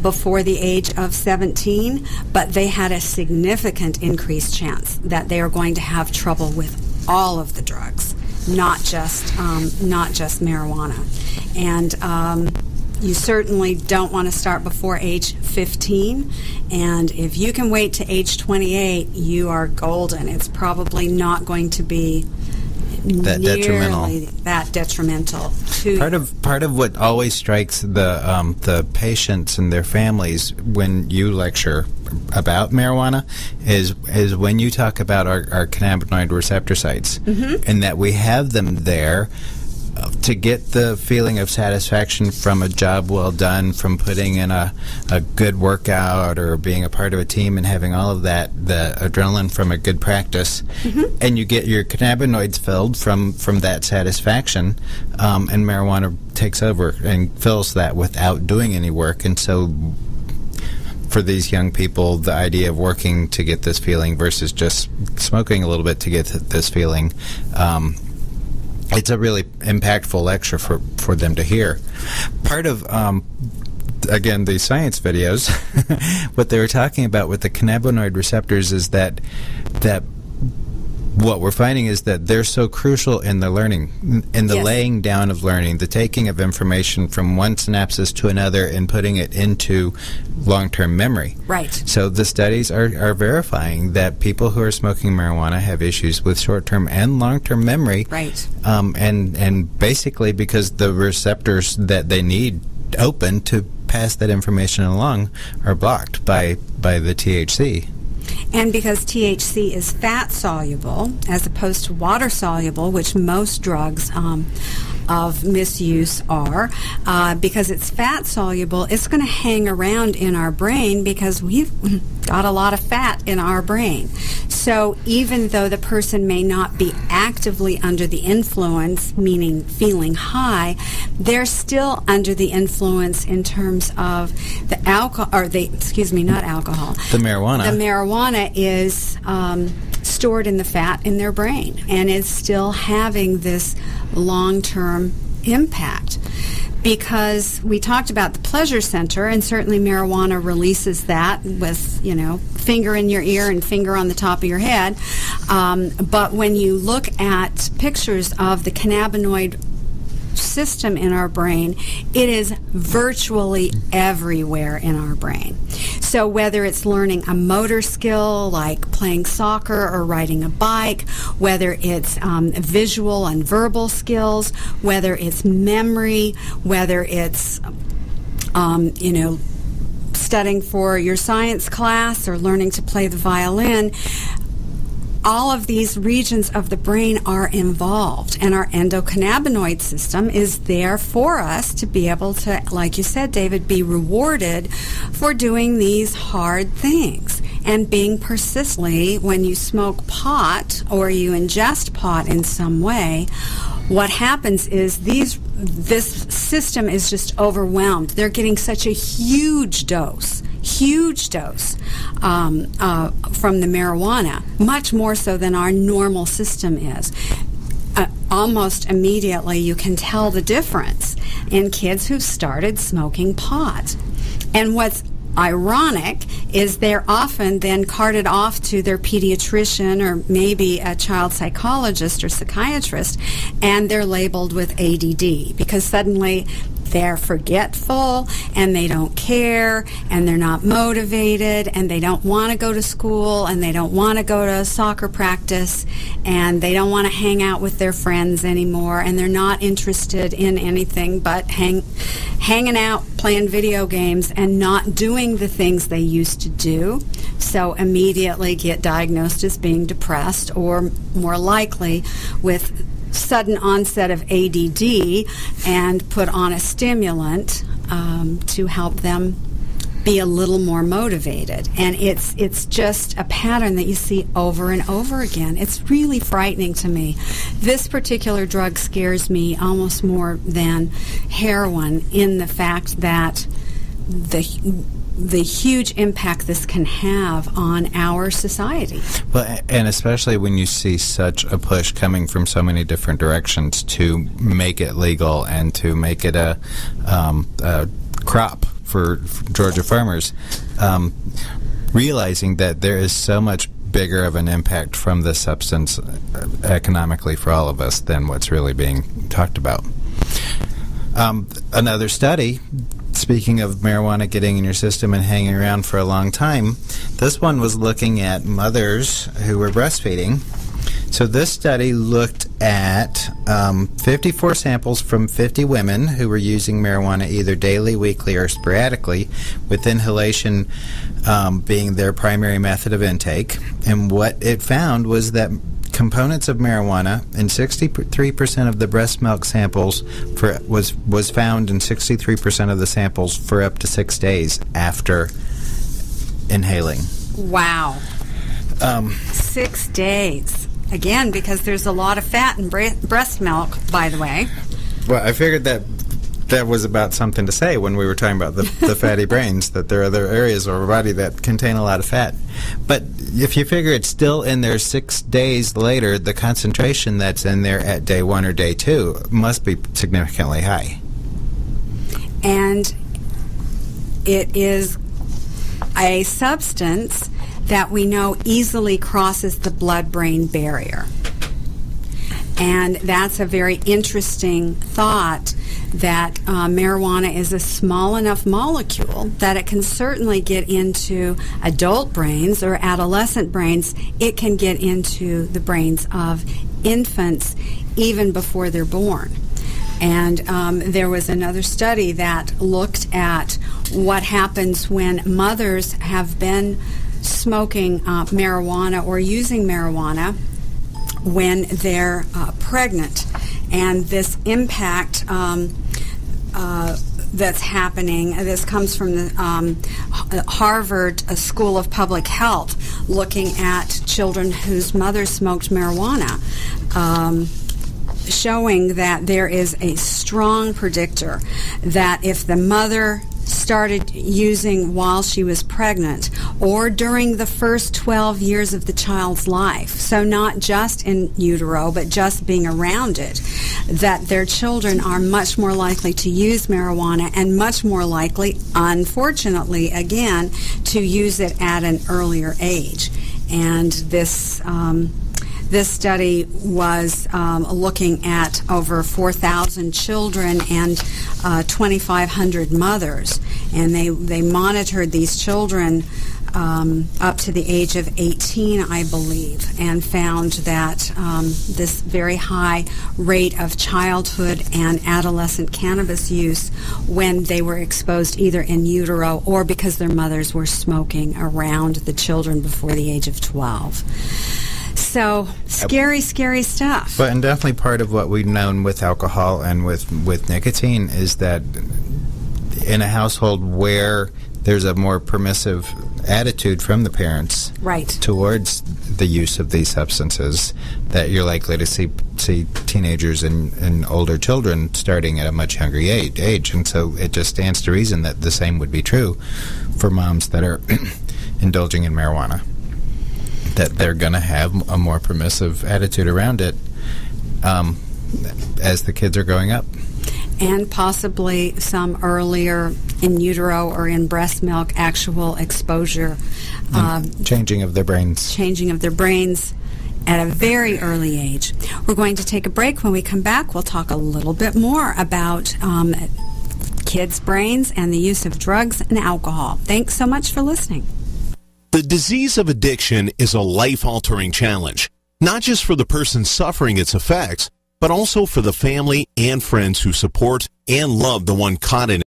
before the age of 17, but they had a significant increased chance that they are going to have trouble with all of the drugs, not just marijuana. And you certainly don't want to start before age 15, and if you can wait to age 28, you are golden. It's probably not going to be that detrimental to part of what always strikes the patients and their families when you lecture about marijuana is when you talk about our cannabinoid receptor sites, and that we have them there to get the feeling of satisfaction from a job well done, from putting in a good workout or being a part of a team and having all of that, the adrenaline from a good practice, and you get your cannabinoids filled from that satisfaction, and marijuana takes over and fills that without doing any work. And so for these young people, the idea of working to get this feeling versus just smoking a little bit to get this feeling, it's a really impactful lecture for them to hear. Part of, again, the science videos, what they were talking about with the cannabinoid receptors is that what we're finding is that they're so crucial in the learning, in the laying down of learning, the taking of information from one synapses to another and putting it into long-term memory. Right. So the studies are verifying that people who are smoking marijuana have issues with short-term and long-term memory. Right. And basically because the receptors that they need open to pass that information along are blocked by the THC. And because THC is fat-soluble as opposed to water-soluble, which most drugs of misuse are, because it's fat-soluble, it's going to hang around in our brain because we've got a lot of fat in our brain. So even though the person may not be actively under the influence, meaning feeling high, they're still under the influence in terms of the alcohol, or the, not alcohol. The marijuana. The marijuana is stored in the fat in their brain and is still having this long-term impact. Because we talked about the pleasure center, and certainly marijuana releases that with, finger in your ear and finger on the top of your head. But when you look at pictures of the cannabinoid system in our brain, it is virtually everywhere in our brain. So whether it's learning a motor skill like playing soccer or riding a bike, whether it's visual and verbal skills, whether it's memory, whether it's studying for your science class or learning to play the violin, all of these regions of the brain are involved, and our endocannabinoid system is there for us to be able to, like you said, David, be rewarded for doing these hard things. And being persistently, when you smoke pot or you ingest pot in some way, what happens is this system is just overwhelmed. They're getting such a huge dose from the marijuana, much more so than our normal system is. Almost immediately you can tell the difference in kids who started smoking pot. And what's ironic is they're often then carted off to their pediatrician or maybe a child psychologist or psychiatrist, and they're labeled with ADD because suddenly they're forgetful and they don't care and they're not motivated and they don't want to go to school and they don't want to go to soccer practice and they don't want to hang out with their friends anymore, and they're not interested in anything but hanging out, playing video games, and not doing the things they used to do. So immediately get diagnosed as being depressed, or more likely with sudden onset of ADD, and put on a stimulant to help them be a little more motivated. And it's just a pattern that you see over and over again. It's really frightening to me. This particular drug scares me almost more than heroin, in the fact that the huge impact this can have on our society. Well, and especially when you see such a push coming from so many different directions to make it legal and to make it a crop for Georgia farmers, realizing that there is so much bigger of an impact from this substance economically for all of us than what's really being talked about. Another study, speaking of marijuana getting in your system and hanging around for a long time, this one was looking at mothers who were breastfeeding. So this study looked at 54 samples from 50 women who were using marijuana either daily, weekly, or sporadically, with inhalation being their primary method of intake. And what it found was that components of marijuana in 63% of the breast milk samples was found in 63% of the samples for up to 6 days after inhaling. Wow. 6 days. Again, because there's a lot of fat in breast milk, by the way. Well, I figured that was about something to say when we were talking about the fatty brains, that there are other areas of our body that contain a lot of fat. But if you figure it's still in there 6 days later, the concentration that's in there at day 1 or day 2 must be significantly high. And it is a substance that we know easily crosses the blood-brain barrier. And that's a very interesting thought, that marijuana is a small enough molecule that it can certainly get into adult brains or adolescent brains. It can get into the brains of infants even before they're born. And there was another study that looked at what happens when mothers have been smoking marijuana or using marijuana when they're pregnant, and this impact that's happening. This comes from the Harvard School of Public Health, looking at children whose mothers smoked marijuana, showing that there is a strong predictor that if the mother started using while she was pregnant or during the first 12 years of the child's life, so not just in utero but just being around it, that their children are much more likely to use marijuana and much more likely, unfortunately again, to use it at an earlier age. And this study was looking at over 4,000 children and 2,500 mothers, and they monitored these children up to the age of 18, I believe, and found that this very high rate of childhood and adolescent cannabis use when they were exposed either in utero or because their mothers were smoking around the children before the age of 12. So, scary, scary stuff. But and definitely part of what we've known with alcohol and with nicotine is that in a household where there's a more permissive attitude from the parents towards the use of these substances, that you're likely to see teenagers and older children starting at a much younger age. And so it just stands to reason that the same would be true for moms that are indulging in marijuana, that they're going to have a more permissive attitude around it as the kids are growing up. And possibly some earlier in utero or in breast milk actual exposure. Changing of their brains. Changing of their brains at a very early age. We're going to take a break. When we come back, we'll talk a little bit more about kids' brains and the use of drugs and alcohol. Thanks so much for listening. The disease of addiction is a life-altering challenge, not just for the person suffering its effects, but also for the family and friends who support and love the one caught in it.